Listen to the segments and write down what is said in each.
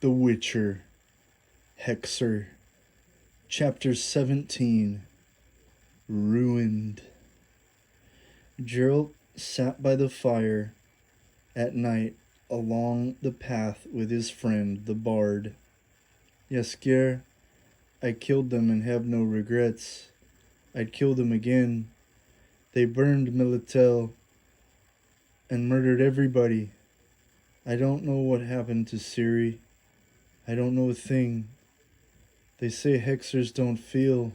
The Witcher, Hexer, Chapter 17, Ruined. Geralt sat by the fire at night along the path with his friend the bard. Jaskier, I killed them and have no regrets. I'd kill them again. They burned Militel and murdered everybody. I don't know what happened to Ciri. I don't know a thing. They say Hexers don't feel.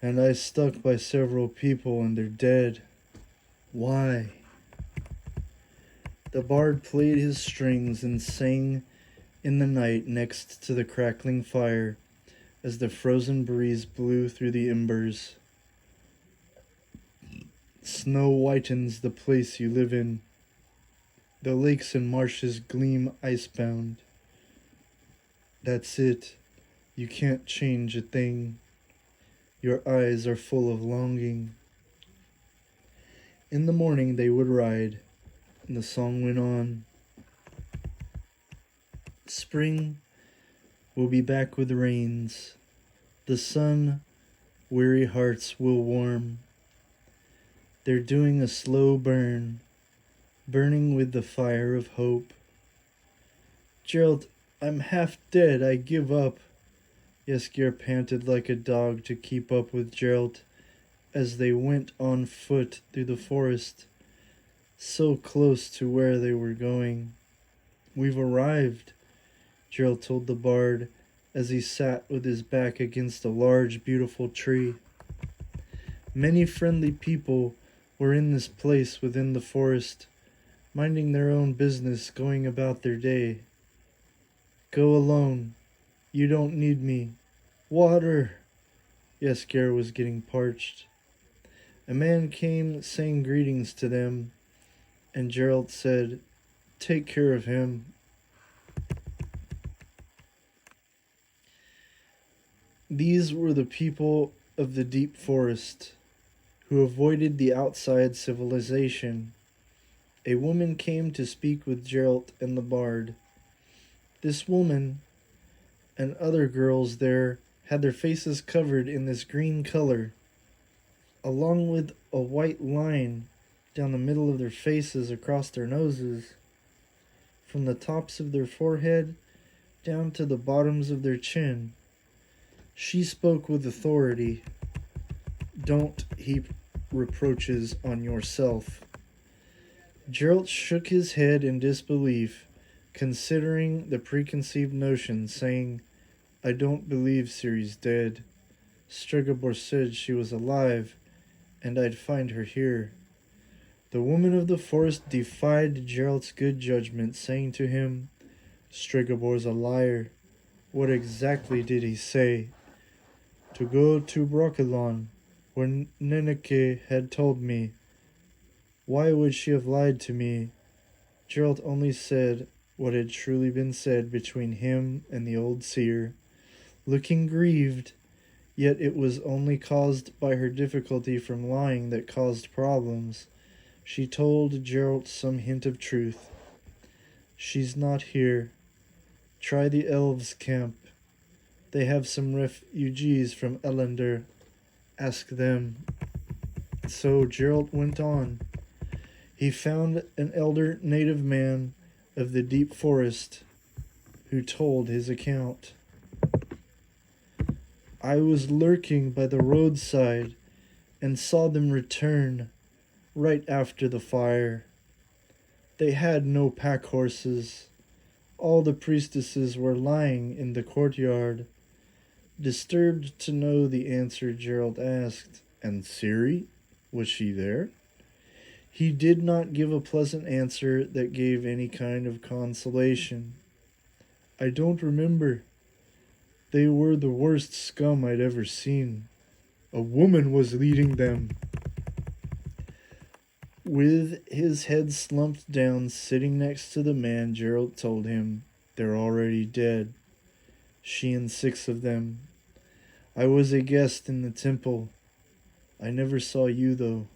And I stuck by several people and they're dead. Why? The bard played his strings and sang in the night next to the crackling fire as the frozen breeze blew through the embers. Snow whitens the place you live in. The lakes and marshes gleam icebound. That's it. You can't change a thing. Your eyes are full of longing. In the morning they would ride, and the song went on. Spring will be back with rains. The sun, weary hearts will warm. They're doing a slow burn, burning with the fire of hope. Geralt, I'm half dead, I give up. Jaskier panted like a dog to keep up with Geralt as they went on foot through the forest, so close to where they were going. We've arrived, Geralt told the bard as he sat with his back against a large, beautiful tree. Many friendly people were in this place within the forest, minding their own business, going about their day. Go alone. You don't need me. Water! Jaskier was getting parched. A man came saying greetings to them, and Geralt said, Take care of him. These were the people of the deep forest, who avoided the outside civilization. A woman came to speak with Geralt and the bard. This woman and other girls there had their faces covered in this green color, along with a white line down the middle of their faces across their noses, from the tops of their forehead down to the bottoms of their chin. She spoke with authority. Don't heap reproaches on yourself. Geralt shook his head in disbelief, considering the preconceived notion, saying, I don't believe Ciri's dead. Stregobor said she was alive, and I'd find her here. The woman of the forest defied Geralt's good judgment, saying to him, Stregobor's a liar. What exactly did he say? To go to Brokilon, where Nenneke had told me. Why would she have lied to me? Geralt only said what had truly been said between him and the old seer. Looking grieved, yet it was only caused by her difficulty from lying that caused problems, she told Geralt some hint of truth. She's not here. Try the elves' camp. They have some refugees from Elender. Ask them. So Geralt went on. He found an elder native man of the deep forest who told his account. I was lurking by the roadside and saw them return right after the fire. They had no pack horses. All the priestesses were lying in the courtyard. Disturbed to know the answer, Geralt asked, And Ciri? Was she there? He did not give a pleasant answer that gave any kind of consolation. I don't remember. They were the worst scum I'd ever seen. A woman was leading them. With his head slumped down, sitting next to the man, Geralt told him, They're already dead. She and 6 of them. I was a guest in the temple. I never saw you, though.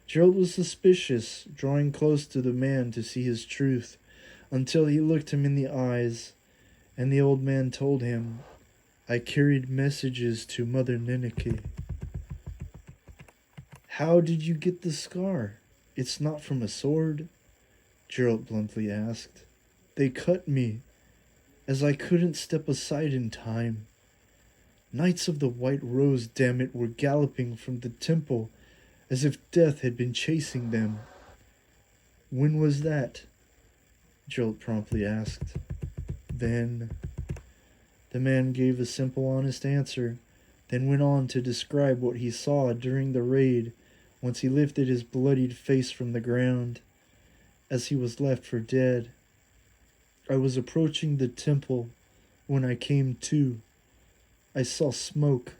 Geralt was suspicious, drawing close to the man to see his truth. until he looked him in the eyes, and the old man told him, "I carried messages to Mother Ninike." "How did you get the scar? It's not from a sword?" Geralt bluntly asked. "They cut me, as I couldn't step aside in time. Knights of the White Rose, damn it, were galloping from the temple as if death had been chasing them." "When was that?" Geralt promptly asked. "Then." The man gave a simple, honest answer, then went on to describe what he saw during the raid once he lifted his bloodied face from the ground, as he was left for dead. "I was approaching the temple when I came to. I saw smoke."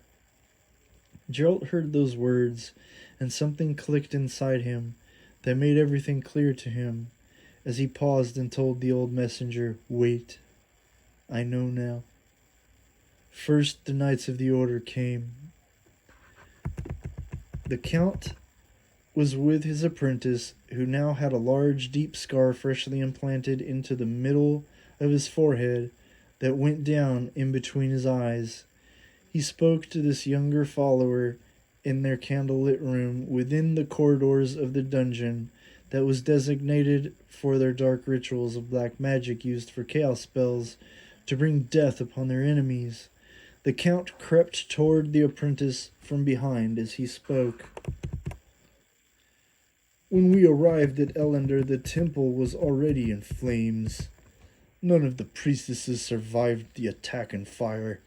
Geralt heard those words, and something clicked inside him that made everything clear to him, as he paused and told the old messenger, "Wait, I know now. First, the Knights of the Order came. The Count was with his apprentice, who now had a large, deep scar freshly implanted into the middle of his forehead that went down in between his eyes. He spoke to this younger follower in their candlelit room within the corridors of the dungeon that was designated for their dark rituals of black magic used for chaos spells to bring death upon their enemies. The Count crept toward the apprentice from behind as he spoke. "When we arrived at Ellender, the temple was already in flames. None of the priestesses survived the attack and fire.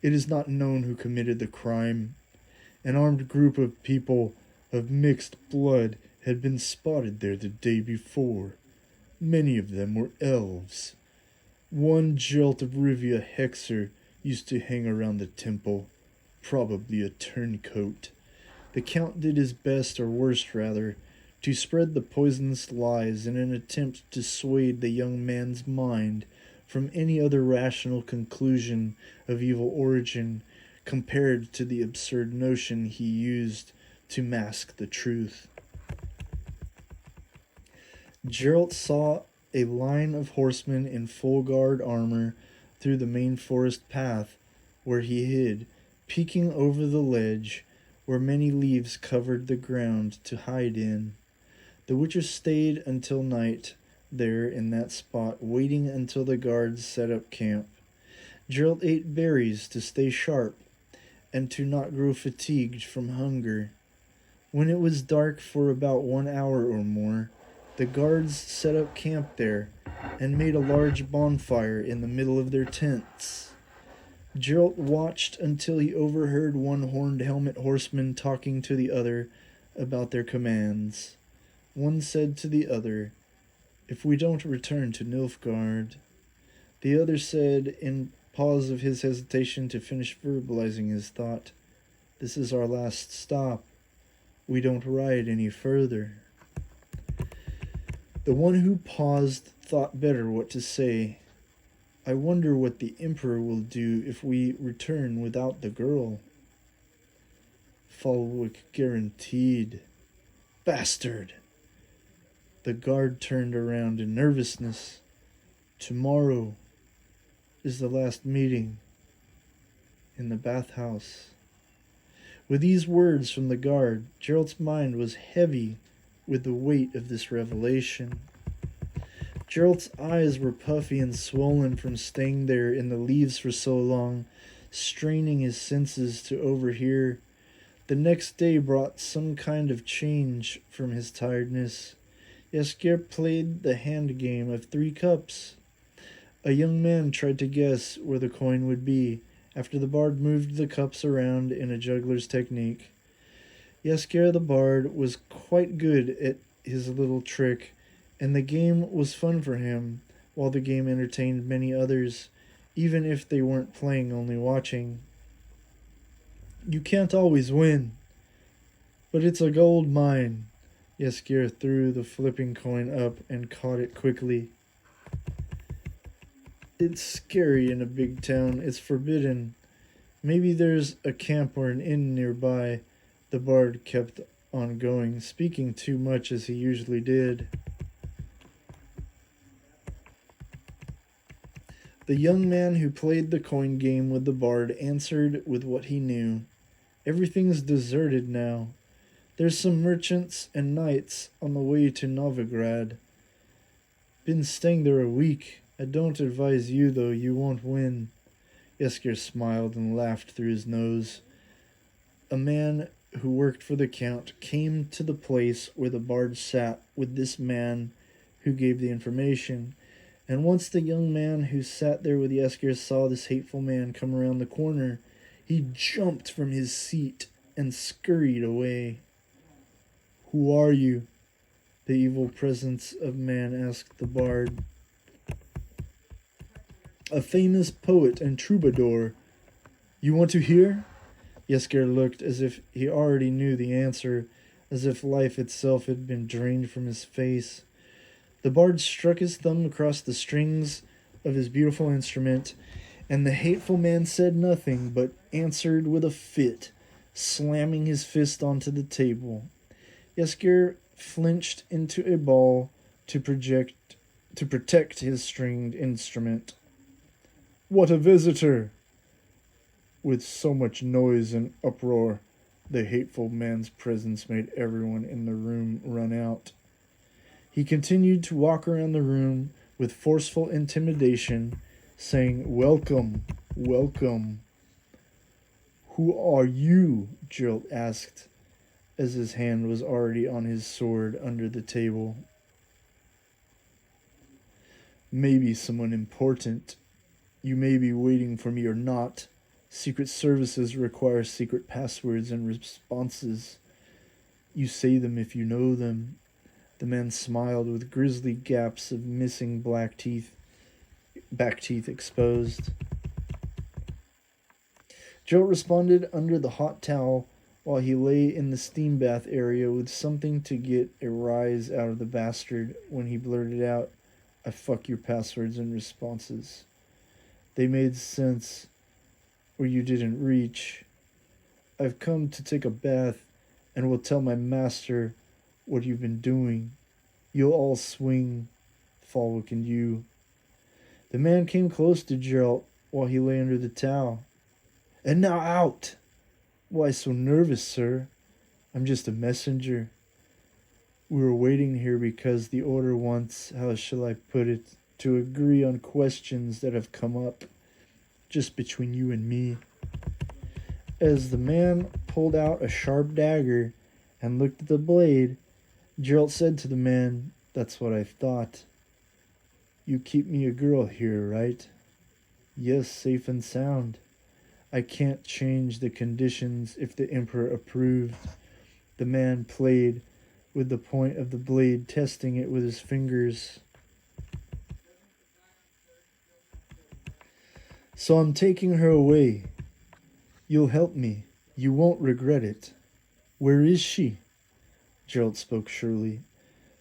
It is not known who committed the crime. An armed group of people of mixed blood had been spotted there the day before. Many of them were elves. One Geralt of Rivia, Hexer, used to hang around the temple, probably a turncoat. The Count did his best, or worst rather, to spread the poisonous lies in an attempt to sway the young man's mind from any other rational conclusion of evil origin compared to the absurd notion he used to mask the truth." Geralt saw a line of horsemen in full guard armor through the main forest path where he hid, peeking over the ledge where many leaves covered the ground to hide in. The Witcher stayed until night there in that spot, waiting until the guards set up camp. Geralt ate berries to stay sharp and to not grow fatigued from hunger. When it was dark for about 1 hour or more, the guards set up camp there and made a large bonfire in the middle of their tents. Geralt watched until he overheard one horned helmet horseman talking to the other about their commands. One said to the other, "If we don't return to Nilfgaard." The other said, in pause of his hesitation to finish verbalizing his thought, "This is our last stop. We don't ride any further." The one who paused thought better what to say. "I wonder what the Emperor will do if we return without the girl." "Falwick guaranteed." "Bastard!" The guard turned around in nervousness. "Tomorrow is the last meeting in the bathhouse." With these words from the guard, Geralt's mind was heavy with the weight of this revelation. Geralt's eyes were puffy and swollen from staying there in the leaves for so long, straining his senses to overhear. The next day brought some kind of change from his tiredness. Jaskier played the hand game of 3 cups. A young man tried to guess where the coin would be, after the bard moved the cups around in a juggler's technique. Jaskier the bard was quite good at his little trick, and the game was fun for him, while the game entertained many others, even if they weren't playing, only watching. "You can't always win, but it's a gold mine." Jaskier threw the flipping coin up and caught it quickly. "It's scary in a big town. It's forbidden. Maybe there's a camp or an inn nearby." The bard kept on going, speaking too much as he usually did. The young man who played the coin game with the bard answered with what he knew. Everything's deserted now. There's some merchants and knights on the way to Novigrad. Been staying there a week. I don't advise you, though. You won't win. Yesker smiled and laughed through his nose. A man who worked for the count came to the place where the bard sat with this man who gave the information. And once the young man who sat there with Yesker saw this hateful man come around the corner, he jumped from his seat and scurried away. "Who are you?" the evil presence of man asked the bard. "A famous poet and troubadour. You want to hear?" Yesker looked as if he already knew the answer, as if life itself had been drained from his face. The bard struck his thumb across the strings of his beautiful instrument, and the hateful man said nothing, but answered with a fit, slamming his fist onto the table. Yesker flinched into a ball to protect his stringed instrument. "What a visitor!" With so much noise and uproar, the hateful man's presence made everyone in the room run out. He continued to walk around the room with forceful intimidation, saying, "Welcome, welcome." "Who are you?" Geralt asked, as his hand was already on his sword under the table. "Maybe someone important. You may be waiting for me or not. Secret services require secret passwords and responses. You say them if you know them." The man smiled with grisly gaps of missing back teeth exposed. Geralt responded under the hot towel while he lay in the steam bath area with something to get a rise out of the bastard when he blurted out, "I fuck your passwords and responses. They made sense where you didn't reach. I've come to take a bath and will tell my master what you've been doing. You'll all swing, Falwick and you." The man came close to Geralt while he lay under the towel. "And now out!" "Why so nervous, sir? I'm just a messenger. We were waiting here because the order wants, how shall I put it, to agree on questions that have come up, just between you and me." As the man pulled out a sharp dagger and looked at the blade, Geralt said to the man, "That's what I thought. You keep me a girl here, right?" "Yes, safe and sound. I can't change the conditions if the Emperor approved." The man played with the point of the blade, testing it with his fingers. "So I'm taking her away. You'll help me. You won't regret it. Where is she?" Geralt spoke surely.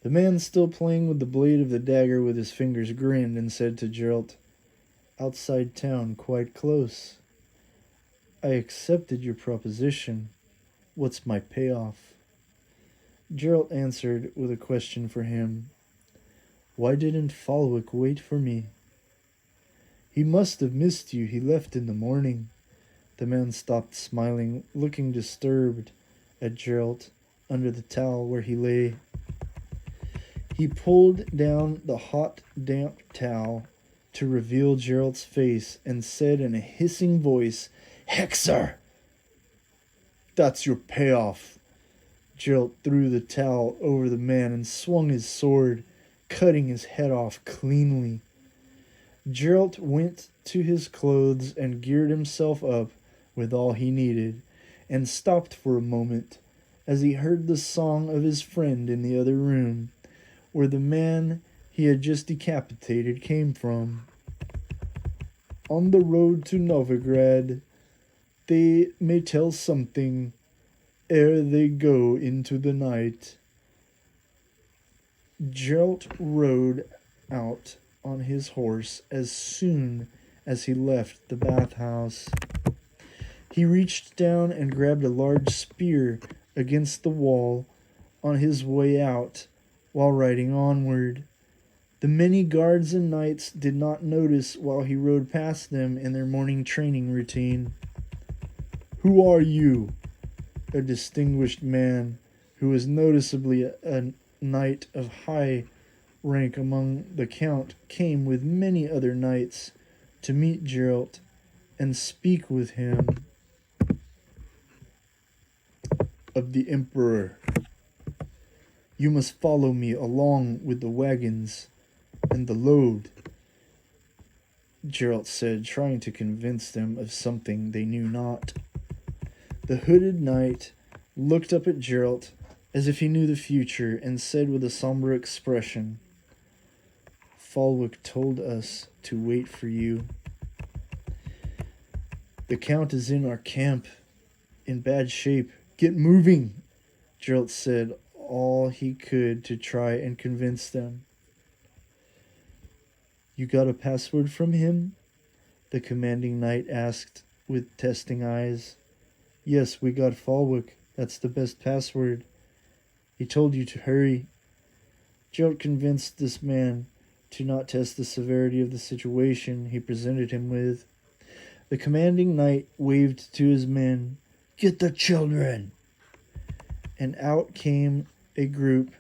The man, still playing with the blade of the dagger with his fingers, grinned and said to Geralt, "Outside town, quite close. I accepted your proposition. What's my payoff?" Geralt answered with a question for him. "Why didn't Falwick wait for me?" "He must have missed you. He left in the morning." The man stopped smiling, looking disturbed at Geralt under the towel where he lay. He pulled down the hot, damp towel to reveal Geralt's face and said in a hissing voice, "Hexer! That's your payoff." Geralt threw the towel over the man and swung his sword, cutting his head off cleanly. Geralt went to his clothes and geared himself up with all he needed, and stopped for a moment as he heard the song of his friend in the other room, where the man he had just decapitated came from. "On the road to Novigrad, they may tell something ere they go into the night." Geralt rode out on his horse as soon as he left the bathhouse. He reached down and grabbed a large spear against the wall on his way out while riding onward. The many guards and knights did not notice while he rode past them in their morning training routine. "Who are you?" A distinguished man, who was noticeably a knight of high rank among the count, came with many other knights to meet Geralt and speak with him of the Emperor. "You must follow me along with the wagons and the load," Geralt said, trying to convince them of something they knew not. The hooded knight looked up at Geralt as if he knew the future and said with a somber expression, "Falwick told us to wait for you. The Count is in our camp, in bad shape. Get moving," Geralt said all he could to try and convince them. "You got a password from him?" the commanding knight asked with testing eyes. "Yes, we got Falwick. That's the best password. He told you to hurry." Geralt convinced this man to not test the severity of the situation he presented him with. The commanding knight waved to his men, "Get the children!" And out came a group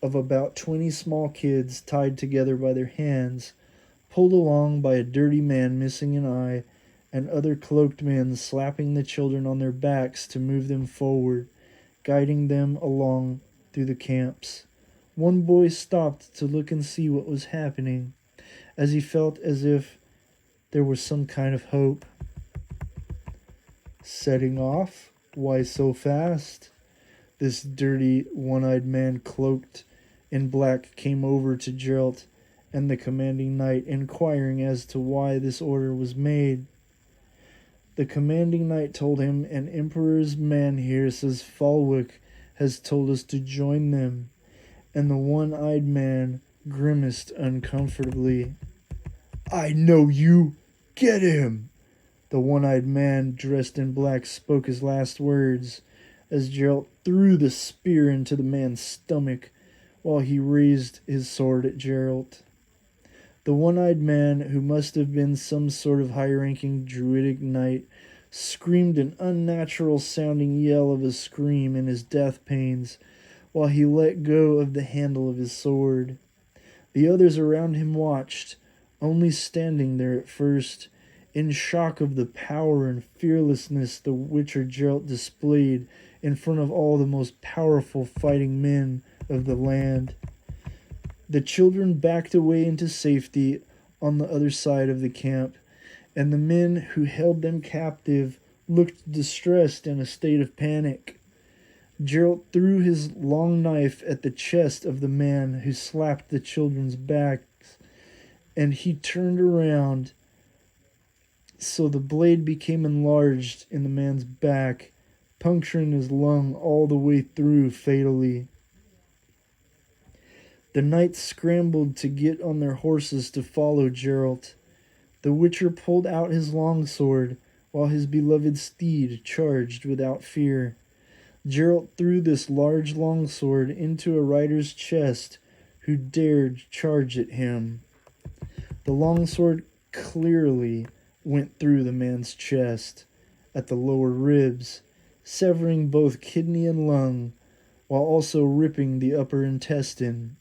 of about 20 small kids tied together by their hands, pulled along by a dirty man missing an eye, and other cloaked men slapping the children on their backs to move them forward, guiding them along through the camps. One boy stopped to look and see what was happening, as he felt as if there was some kind of hope. "Setting off? Why so fast?" This dirty, one-eyed man cloaked in black came over to Geralt and the commanding knight, inquiring as to why this order was made. The commanding knight told him, "An emperor's man here says Falwick has told us to join them," and the one-eyed man grimaced uncomfortably. "I know you! Get him!" The one-eyed man dressed in black spoke his last words as Geralt threw the spear into the man's stomach while he raised his sword at Geralt. The one-eyed man, who must have been some sort of high-ranking druidic knight, screamed an unnatural-sounding yell of a scream in his death pains while he let go of the handle of his sword. The others around him watched, only standing there at first, in shock of the power and fearlessness the Witcher Geralt displayed in front of all the most powerful fighting men of the land. The children backed away into safety on the other side of the camp, and the men who held them captive looked distressed in a state of panic. Geralt threw his long knife at the chest of the man who slapped the children's backs, and he turned around so the blade became enlarged in the man's back, puncturing his lung all the way through fatally. The knights scrambled to get on their horses to follow Geralt. The Witcher pulled out his longsword, while his beloved steed charged without fear. Geralt threw this large longsword into a rider's chest who dared charge at him. The longsword clearly went through the man's chest, at the lower ribs, severing both kidney and lung, while also ripping the upper intestine.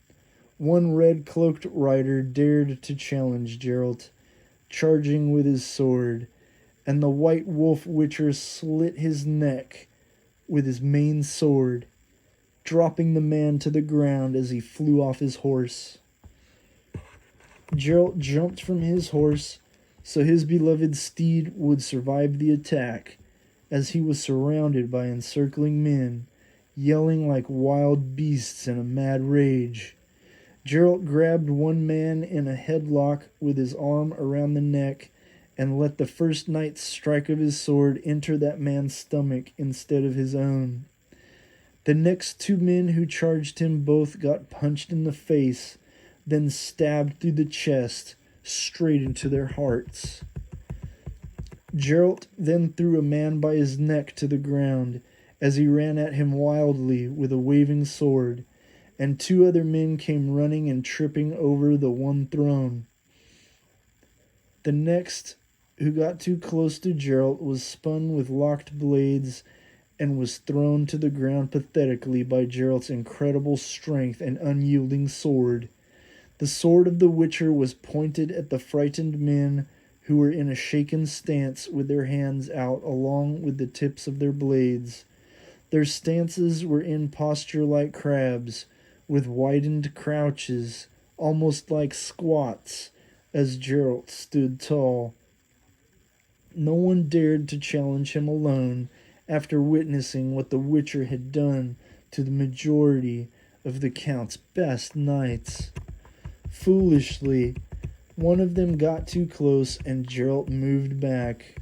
One red-cloaked rider dared to challenge Geralt, charging with his sword, and the White Wolf Witcher slit his neck with his main sword, dropping the man to the ground as he flew off his horse. Geralt jumped from his horse so his beloved steed would survive the attack, as he was surrounded by encircling men, yelling like wild beasts in a mad rage. Geralt grabbed one man in a headlock with his arm around the neck and let the first knight's strike of his sword enter that man's stomach instead of his own. The next two men who charged him both got punched in the face, then stabbed through the chest, straight into their hearts. Geralt then threw a man by his neck to the ground as he ran at him wildly with a waving sword, and 2 other men came running and tripping over the one thrown. The next who got too close to Geralt was spun with locked blades and was thrown to the ground pathetically by Geralt's incredible strength and unyielding sword. The sword of the Witcher was pointed at the frightened men who were in a shaken stance with their hands out along with the tips of their blades. Their stances were in posture like crabs, with widened crouches, almost like squats, as Geralt stood tall. No one dared to challenge him alone after witnessing what the Witcher had done to the majority of the Count's best knights. Foolishly, one of them got too close and Geralt moved back,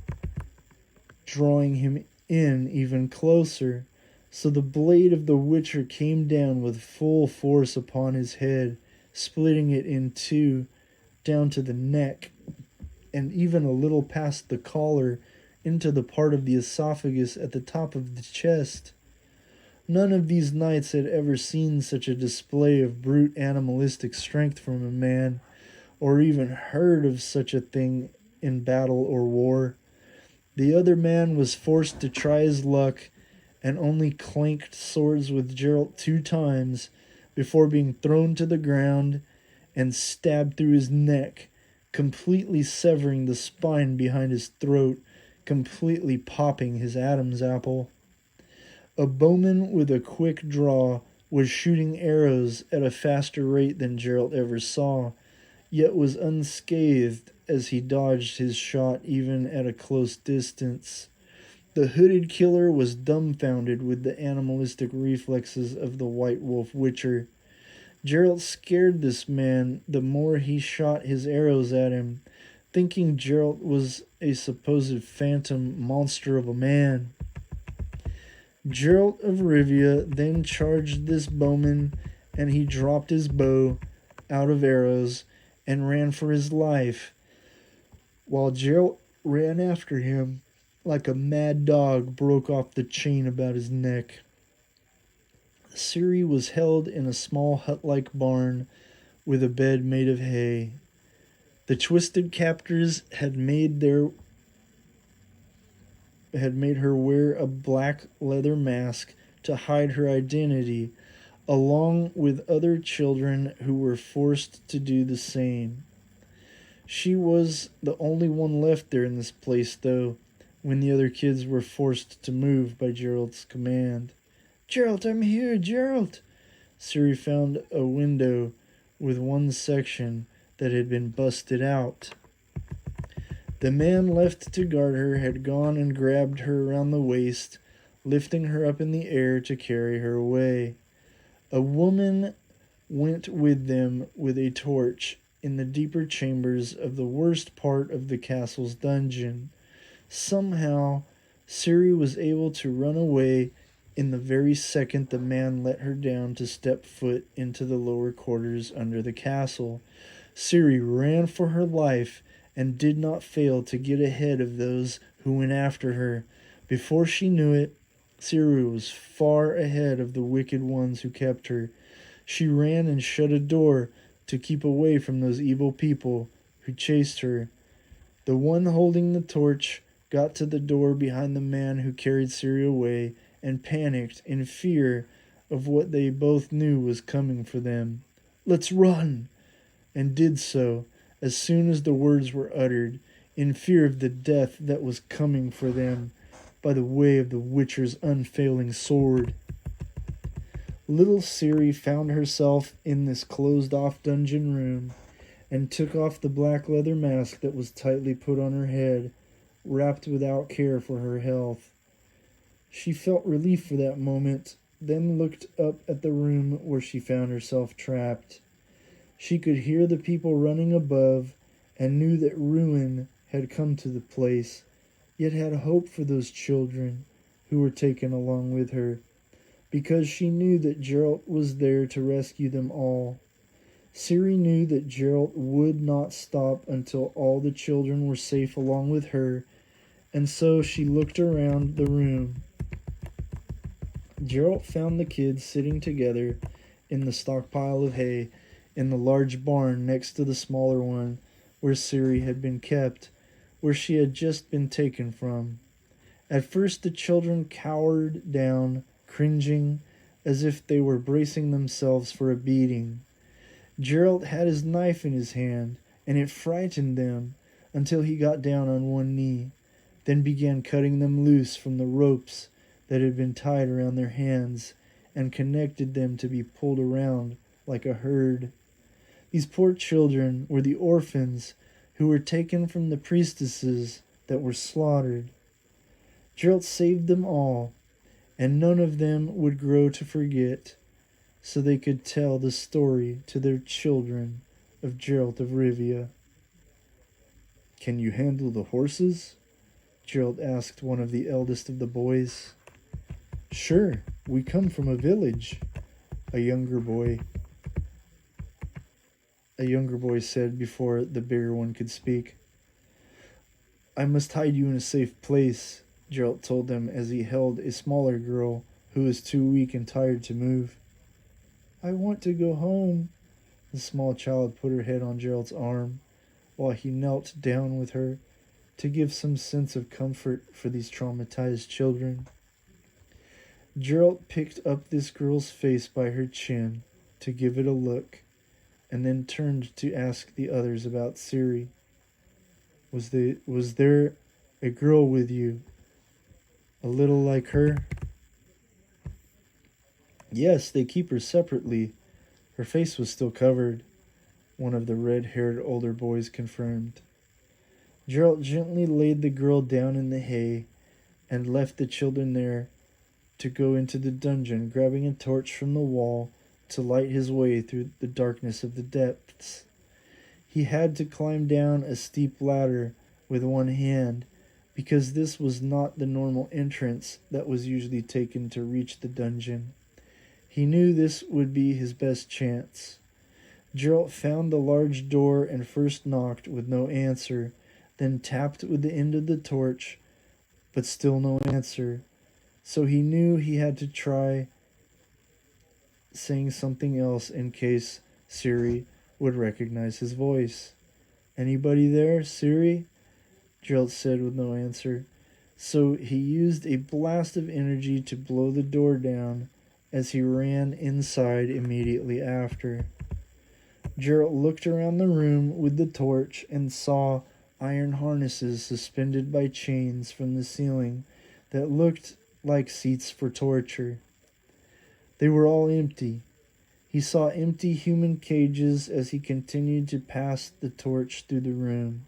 drawing him in even closer. So the blade of the Witcher came down with full force upon his head, splitting it in two, down to the neck, and even a little past the collar, into the part of the esophagus at the top of the chest. None of these knights had ever seen such a display of brute animalistic strength from a man, or even heard of such a thing in battle or war. The other man was forced to try his luck, and only clanked swords with Geralt 2 times before being thrown to the ground and stabbed through his neck, completely severing the spine behind his throat, completely popping his Adam's apple. A bowman with a quick draw was shooting arrows at a faster rate than Geralt ever saw, yet was unscathed as he dodged his shot even at a close distance. The hooded killer was dumbfounded with the animalistic reflexes of the White Wolf Witcher. Geralt scared this man the more he shot his arrows at him, thinking Geralt was a supposed phantom monster of a man. Geralt of Rivia then charged this bowman, and he dropped his bow out of arrows and ran for his life, while Geralt ran after him like a mad dog broke off the chain about his neck. Ciri was held in a small hut-like barn with a bed made of hay. The twisted captors had made her wear a black leather mask to hide her identity, along with other children who were forced to do the same. She was the only one left there in this place, though, when the other kids were forced to move by Geralt's command. "Geralt, I'm here, Geralt!" Ciri found a window with one section that had been busted out. The man left to guard her had gone and grabbed her around the waist, lifting her up in the air to carry her away. A woman went with them with a torch in the deeper chambers of the worst part of the castle's dungeon. Somehow, Ciri was able to run away in the very second the man let her down to step foot into the lower quarters under the castle. Ciri ran for her life and did not fail to get ahead of those who went after her. Before she knew it, Ciri was far ahead of the wicked ones who kept her. She ran and shut a door to keep away from those evil people who chased her. The one holding the torch got to the door behind the man who carried Ciri away and panicked in fear of what they both knew was coming for them. "Let's run!" and did so as soon as the words were uttered, in fear of the death that was coming for them by the way of the Witcher's unfailing sword. Little Ciri found herself in this closed-off dungeon room and took off the black leather mask that was tightly put on her head, wrapped without care for her health. She felt relief for that moment, then looked up at the room where she found herself trapped. She could hear the people running above and knew that ruin had come to the place, yet had hope for those children who were taken along with her, because she knew that Geralt was there to rescue them all. Ciri knew that Geralt would not stop until all the children were safe along with her, and so she looked around the room. Geralt found the kids sitting together in the stockpile of hay in the large barn next to the smaller one where Siri had been kept, where she had just been taken from. At first the children cowered down, cringing, as if they were bracing themselves for a beating. Gerald had his knife in his hand, and it frightened them until he got down on one knee, then began cutting them loose from the ropes that had been tied around their hands and connected them to be pulled around like a herd. These poor children were the orphans who were taken from the priestesses that were slaughtered. Gerald saved them all, and none of them would grow to forget, so they could tell the story to their children of Gerald of Rivia. "Can you handle the horses?" Gerald asked one of the eldest of the boys. "Sure, we come from a village," a younger boy said before the bigger one could speak. "I must hide you in a safe place," Gerald told them as he held a smaller girl who was too weak and tired to move. "I want to go home." The small child put her head on Gerald's arm while he knelt down with her to give some sense of comfort for these traumatized children. Gerald picked up this girl's face by her chin to give it a look, and then turned to ask the others about Siri. Was there a girl with you, a little like her?" "Yes, they keep her separately. Her face was still covered," one of the red-haired older boys confirmed. Gerald gently laid the girl down in the hay and left the children there to go into the dungeon, grabbing a torch from the wall to light his way through the darkness of the depths. He had to climb down a steep ladder with one hand, because this was not the normal entrance that was usually taken to reach the dungeon. He knew this would be his best chance. Gerald found the large door and first knocked with no answer, then tapped with the end of the torch, but still no answer. So he knew he had to try saying something else in case Siri would recognize his voice. "Anybody there, Siri?" Gerald said with no answer. So he used a blast of energy to blow the door down as he ran inside immediately after. Gerald looked around the room with the torch and saw iron harnesses suspended by chains from the ceiling that looked like seats for torture. They were all empty. He saw empty human cages as he continued to pass the torch through the room.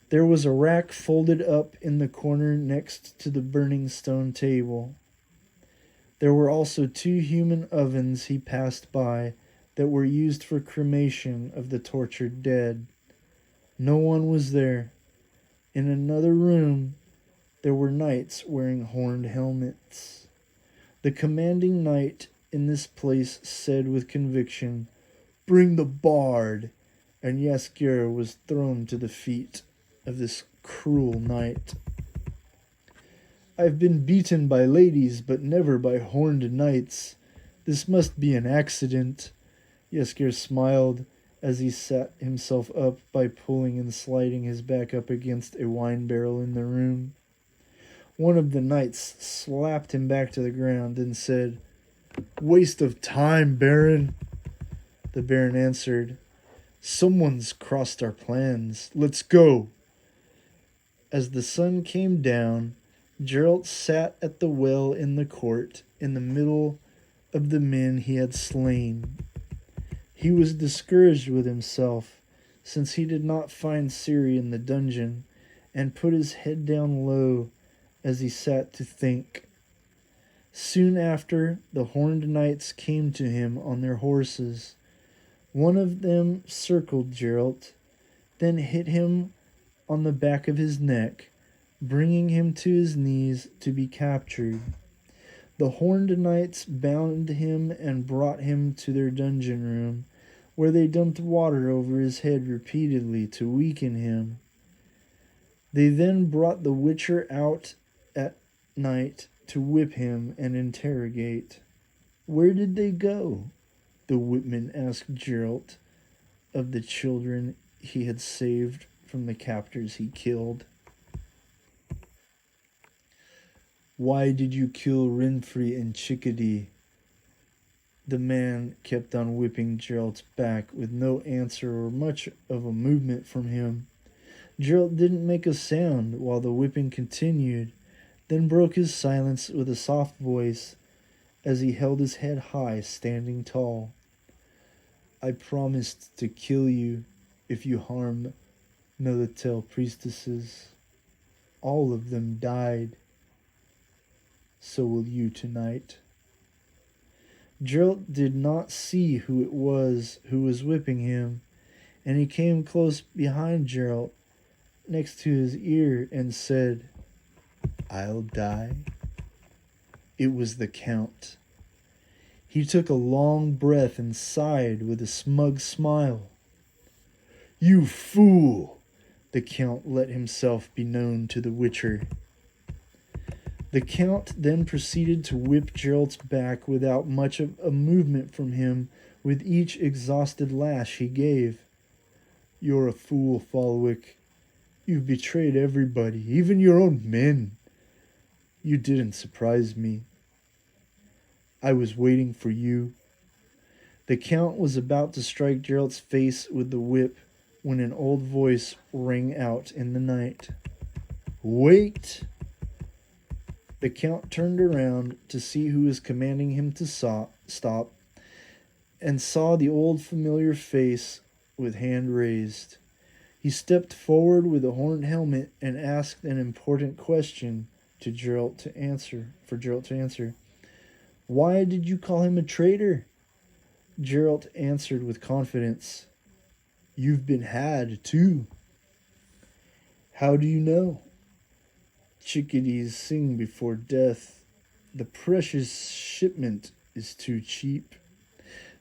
There was a rack folded up in the corner next to the burning stone table. There were also 2 human ovens he passed by that were used for cremation of the tortured dead. No one was there. In another room, there were knights wearing horned helmets. The commanding knight in this place said with conviction, "Bring the bard," and Jaskier was thrown to the feet of this cruel knight. "I've been beaten by ladies, but never by horned knights. This must be an accident." Jaskier smiled as he sat himself up by pulling and sliding his back up against a wine barrel in the room. One of the knights slapped him back to the ground and said, "Waste of time, Baron." The Baron answered, "Someone's crossed our plans. Let's go." As the sun came down, Gerald sat at the well in the court in the middle of the men he had slain. He was discouraged with himself, since he did not find Siri in the dungeon, and put his head down low as he sat to think. Soon after, the horned knights came to him on their horses. One of them circled Gerald, then hit him on the back of his neck, bringing him to his knees to be captured. The horned knights bound him and brought him to their dungeon room, where they dumped water over his head repeatedly to weaken him. They then brought the Witcher out at night to whip him and interrogate. Where did they go? The whipman asked Geralt of the children he had saved from the captors he killed. Why did you kill Renfrey and Chickadee? The man kept on whipping Geralt's back with no answer or much of a movement from him. Geralt didn't make a sound while the whipping continued, then broke his silence with a soft voice as he held his head high, standing tall. I promised to kill you if you harm Melitele priestesses. All of them died. So will you tonight. Geralt did not see who it was who was whipping him, and he came close behind Geralt, next to his ear, and said, I'll die. It was the Count. He took a long breath and sighed with a smug smile. You fool! The Count let himself be known to the Witcher. The Count then proceeded to whip Geralt's back without much of a movement from him with each exhausted lash he gave. You're a fool, Falwick. You've betrayed everybody, even your own men. You didn't surprise me. I was waiting for you. The Count was about to strike Geralt's face with the whip when an old voice rang out in the night. Wait! The Count turned around to see who was commanding him to stop, and saw the old familiar face with hand raised. He stepped forward with a horned helmet and asked an important question for Geralt to answer. Why did you call him a traitor? Geralt answered with confidence. You've been had, too. How do you know? Chickadees sing before death. The precious shipment is too cheap.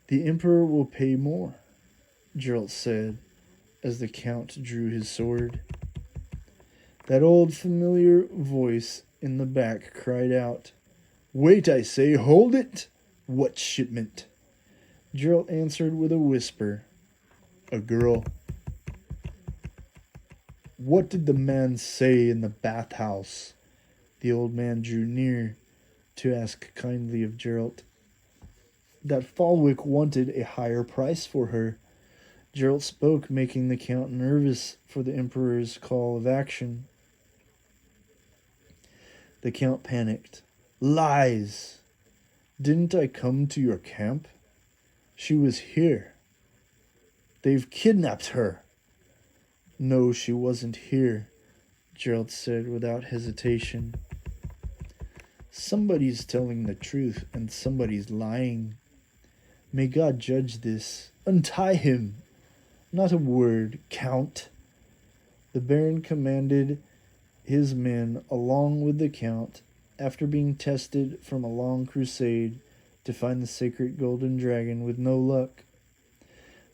The Emperor will pay more, Geralt said, as the Count drew his sword. That old familiar voice in the back cried out, Wait, I say, hold it! What shipment? Geralt answered with a whisper, A girl. What did the man say in the bathhouse? The old man drew near to ask kindly of Geralt. That Falwick wanted a higher price for her. Geralt spoke, making the Count nervous for the Emperor's call of action. The Count panicked. Lies! Didn't I come to your camp? She was here. They've kidnapped her. No, she wasn't here, Geralt said without hesitation. Somebody's telling the truth and somebody's lying. May God judge this. Untie him! Not a word, Count. The Baron commanded his men along with the Count, after being tested from a long crusade to find the sacred golden dragon with no luck.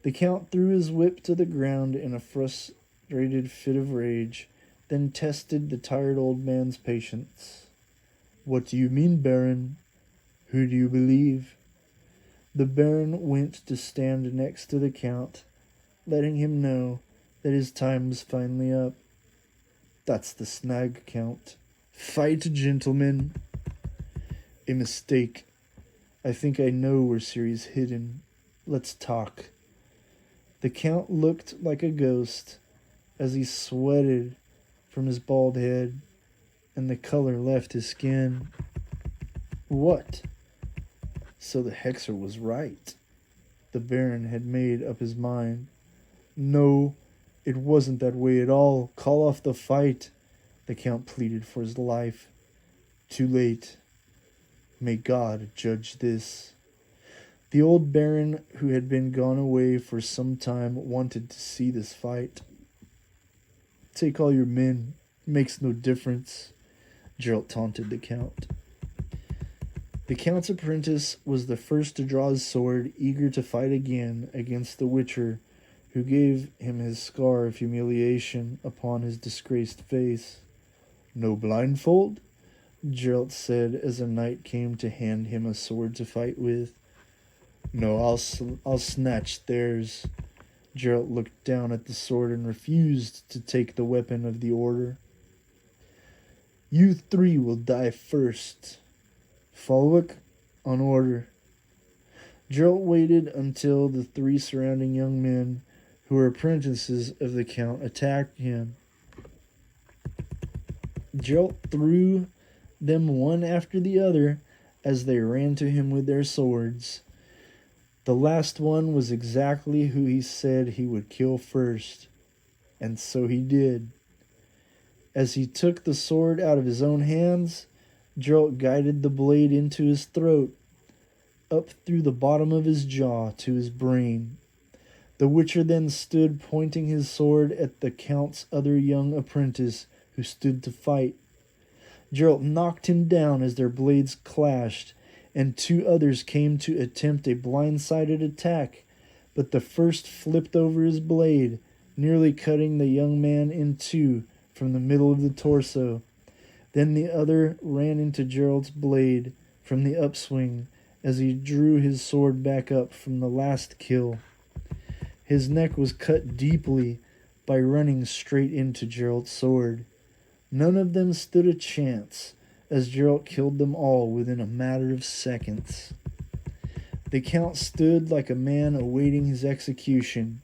The Count threw his whip to the ground in a frustrated fit of rage, then tested the tired old man's patience. What do you mean, Baron? Who do you believe? The Baron went to stand next to the Count, letting him know that his time was finally up. That's the snag, Count. Fight, gentlemen. A mistake. I think I know where Ciri's hidden. Let's talk. The Count looked like a ghost as he sweated from his bald head, and the color left his skin. What? So the Hexer was right. The Baron had made up his mind. No, it wasn't that way at all. Call off the fight. The Count pleaded for his life. Too late. May God judge this. The old Baron, who had been gone away for some time, wanted to see this fight. Take all your men. Makes no difference, Geralt taunted the Count. The Count's apprentice was the first to draw his sword, eager to fight again against the Witcher, who gave him his scar of humiliation upon his disgraced face. No blindfold? Geralt said as a knight came to hand him a sword to fight with. No, I'll snatch theirs. Geralt looked down at the sword and refused to take the weapon of the order. You three will die first. Folwick, on order. Geralt waited until the three surrounding young men, who were apprentices of the Count, attacked him. Geralt threw them one after the other as they ran to him with their swords. The last one was exactly who he said he would kill first, and so he did. As he took the sword out of his own hands, Geralt guided the blade into his throat, up through the bottom of his jaw to his brain. The Witcher then stood pointing his sword at the Count's other young apprentice, who stood to fight. Geralt knocked him down as their blades clashed, and two others came to attempt a blindsided attack, but the first flipped over his blade, nearly cutting the young man in two from the middle of the torso. Then the other ran into Geralt's blade from the upswing as he drew his sword back up from the last kill. His neck was cut deeply by running straight into Geralt's sword. None of them stood a chance, as Geralt killed them all within a matter of seconds. The Count stood like a man awaiting his execution.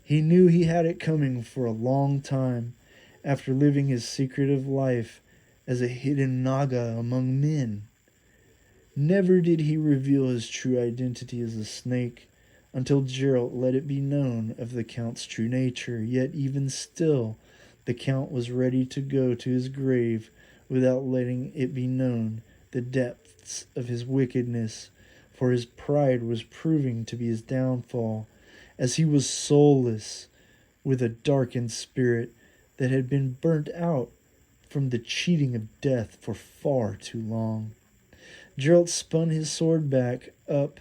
He knew he had it coming for a long time, after living his secretive life as a hidden Naga among men. Never did he reveal his true identity as a snake, until Geralt let it be known of the Count's true nature, yet even still, the Count was ready to go to his grave without letting it be known the depths of his wickedness, for his pride was proving to be his downfall, as he was soulless, with a darkened spirit that had been burnt out from the cheating of death for far too long. Geralt spun his sword back up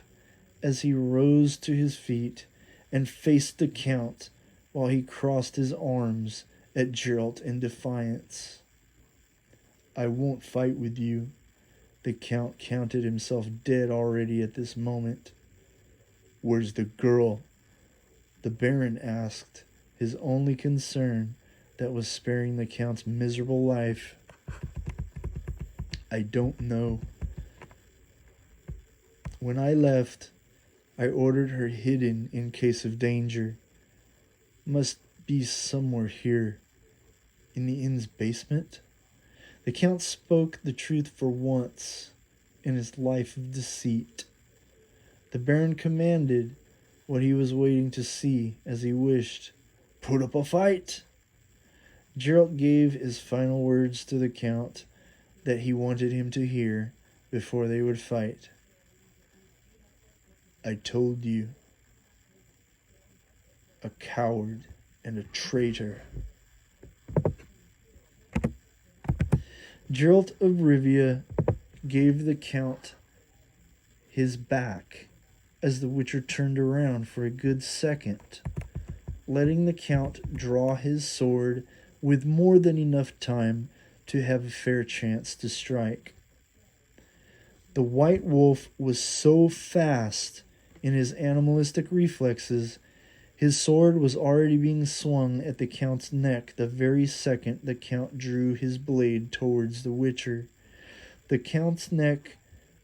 as he rose to his feet and faced the Count while he crossed his arms at Geralt in defiance. I won't fight with you. The Count counted himself dead already at this moment. Where's the girl? The Baron asked, his only concern that was sparing the Count's miserable life. I don't know. When I left, I ordered her hidden in case of danger. Must be somewhere here. In the inn's basement? The Count spoke the truth for once in his life of deceit. The Baron commanded what he was waiting to see, as he wished. Put up a fight! Geralt gave his final words to the Count that he wanted him to hear before they would fight. I told you. A coward and a traitor. Geralt of Rivia gave the Count his back as the Witcher turned around for a good second, letting the Count draw his sword with more than enough time to have a fair chance to strike. The White Wolf was so fast in his animalistic reflexes, his sword was already being swung at the Count's neck the very second the Count drew his blade towards the Witcher. The Count's neck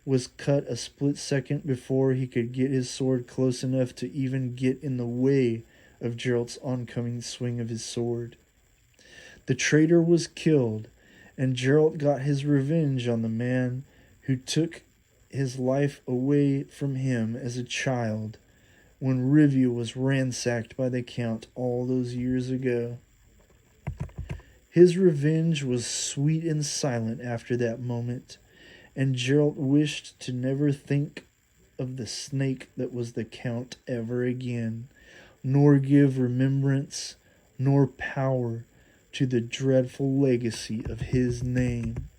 was cut a split second before he could get his sword close enough to even get in the way of Geralt's oncoming swing of his sword. The traitor was killed, and Geralt got his revenge on the man who took his life away from him as a child when Rivia was ransacked by the Count all those years ago. His revenge was sweet and silent after that moment, and Geralt wished to never think of the snake that was the Count ever again, nor give remembrance nor power to the dreadful legacy of his name.